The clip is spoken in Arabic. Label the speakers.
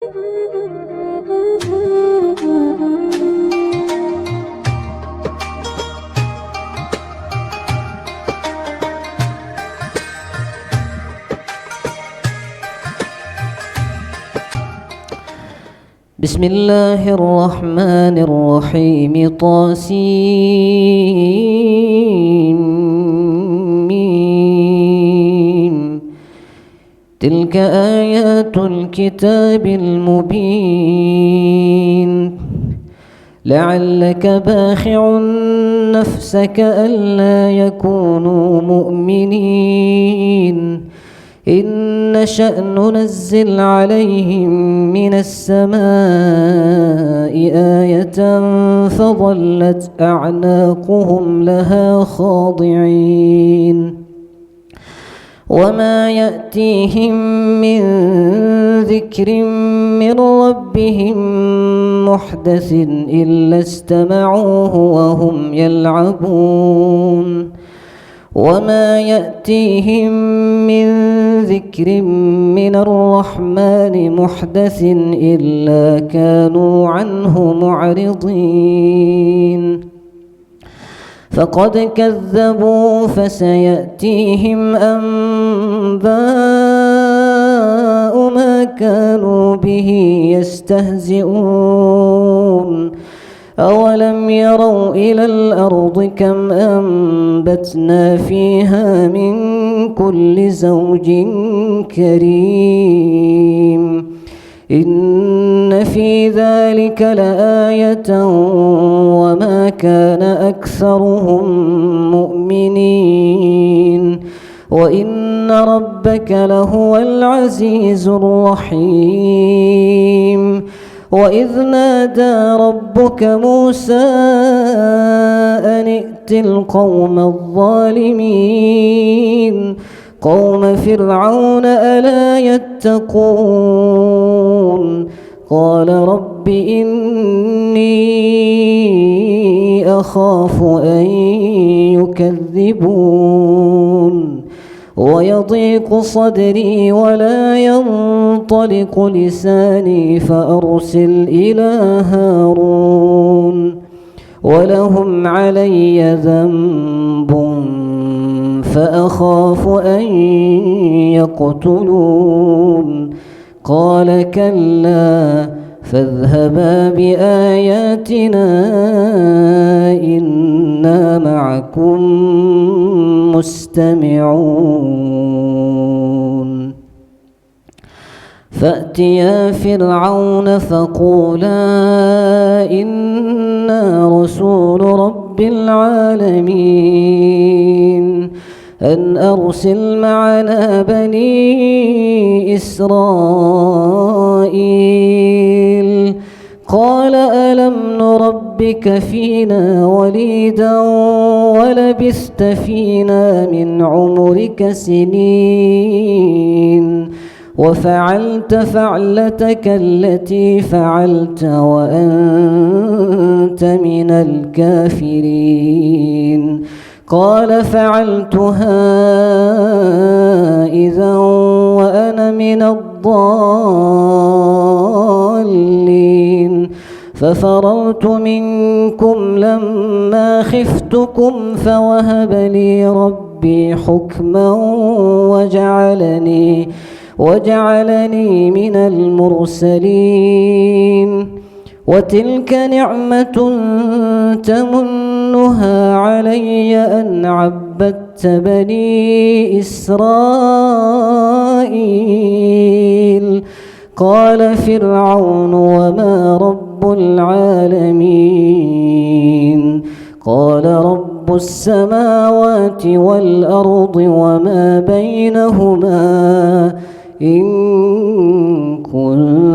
Speaker 1: بسم الله الرحمن الرحيم طاسيم. تلك آيات الكتاب المبين. لعلك باخع نفسك ألا يكونوا مؤمنين إن نشأ ننزل عليهم من السماء آية فظلت أعناقهم لها خاضعين. وما يأتيهم من ذكر من ربهم محدث إلا استمعوه وهم يلعبون. وما يأتيهم من ذكر من الرحمن محدث إلا كانوا عنه معرضين. فقد كذبوا فسيأتيهم أنباء ما كانوا به يستهزئون. أولم يروا إلى الأرض كم أنبتنا فيها من كل زوج كريم إن في ذلك لآية وما كان أكثرهم مؤمنين وإن ربك لهو العزيز الرحيم. وإذ نادى ربك موسى أن ائت القوم الظالمين قوم فرعون ألا يتقون. قال رب إني أخاف أن يكذبون ويضيق صدري ولا ينطلق لساني فأرسل إلى هارون ولهم علي ذنب فأخاف أن يقتلون. قال كلا فاذهبا بآياتنا إنا معكم مستمعون. فأتيا فرعون فقولا إنا رسول رب العالمين أن أرسل معنا بني إسرائيل. قال ألم نربك فينا وليدا ولبثت فينا من عمرك سنين وفعلت فعلتك التي فعلت وأنت من الكافرين. قال فعلتها إذا وأنا من الضالين. ففررت منكم لما خفتكم فوهب لي ربي حكما وجعلني من المرسلين. وتلك نعمة تمنها علي أن عبدت بني إسرائيل. قال فرعون وما رب العالمين. قال رب السماوات والأرض وما بينهما إن كنتم